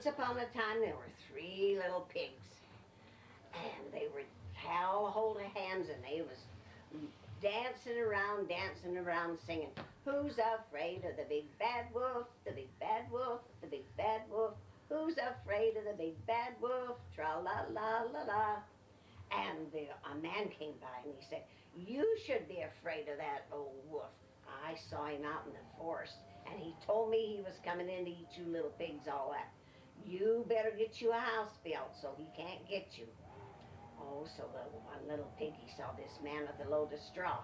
Once upon a time, there were three little pigs, and they were held a hold of hands, and they was dancing around, singing, "Who's afraid of the big bad wolf? The big bad wolf, the big bad wolf. Who's afraid of the big bad wolf? Tra la la la la." And a man came by and he said, "You should be afraid of that old wolf. I saw him out in the forest, and he told me he was coming in to eat you little pigs all up. You better get you a house built so he can't get you." Oh, so the one little piggy saw this man with a load of straw,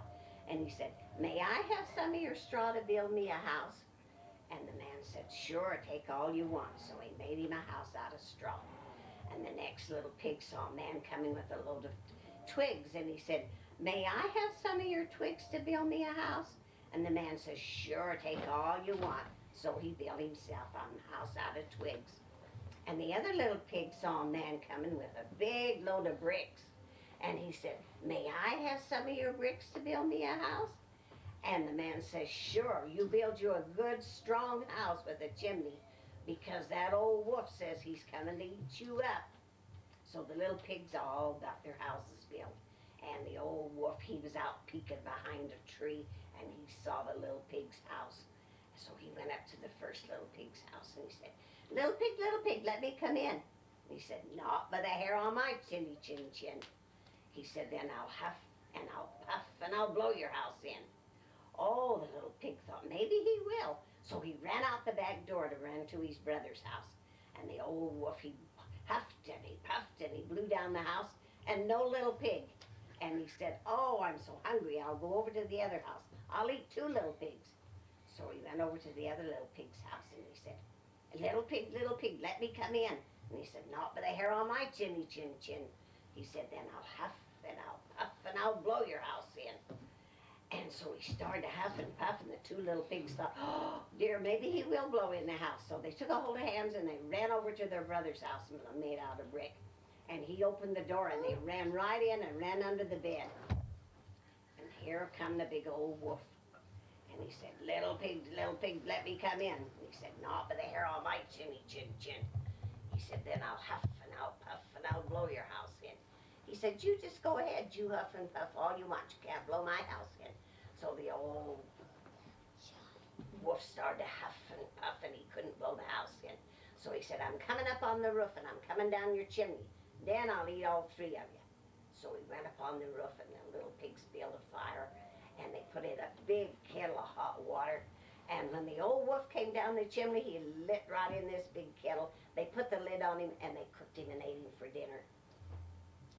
and he said, "May I have some of your straw to build me a house?" And the man said, "Sure, take all you want." So he made him a house out of straw. And the next little pig saw a man coming with a load of twigs, and he said, "May I have some of your twigs to build me a house?" And the man says, "Sure, take all you want." So he built himself a house out of twigs. And the other little pig saw a man coming with a big load of bricks. And he said, "May I have some of your bricks to build me a house?" And the man says, "Sure, you build you a good strong house with a chimney, because that old wolf says he's coming to eat you up." So the little pigs all got their houses built. And the old wolf, he was out peeking behind a tree, and he saw the little pig's house. So he went up to the first little pig's house, and he said, little pig, let me come in." And he said, "Not by the hair on my chinny chin chin." He said, "Then I'll huff and I'll puff and I'll blow your house in." Oh, the little pig thought, maybe he will. So he ran out the back door to run to his brother's house. And the old wolf, he huffed and he puffed and he blew down the house, and no little pig. And he said, "Oh, I'm so hungry, I'll go over to the other house. I'll eat two little pigs." So he went over to the other little pig's house, and he said, little pig, let me come in." And he said, "Not by the hair on my chinny chin chin." He said, "Then I'll huff and I'll puff and I'll blow your house in." And so he started to huff and puff, and the two little pigs thought, "Oh, dear, maybe he will blow in the house." So they took a hold of hands, and they ran over to their brother's house, made out of brick. And he opened the door, and they ran right in and ran under the bed. And here come the big old wolf. And he said, little pig, let me come in." And he said, "Not by the hair on my chinny chin chin." He said, "Then I'll huff and I'll puff and I'll blow your house in." He said, "You just go ahead, you huff and puff all you want. You can't blow my house in." So the old wolf started to huff and puff, and he couldn't blow the house in. So he said, "I'm coming up on the roof, and I'm coming down your chimney. Then I'll eat all three of you." So he went up on the roof, and the little pigs built a fire, and they put in a big kettle of hot water. And when the old wolf came down the chimney, he lit right in this big kettle. They put the lid on him, and they cooked him and ate him for dinner.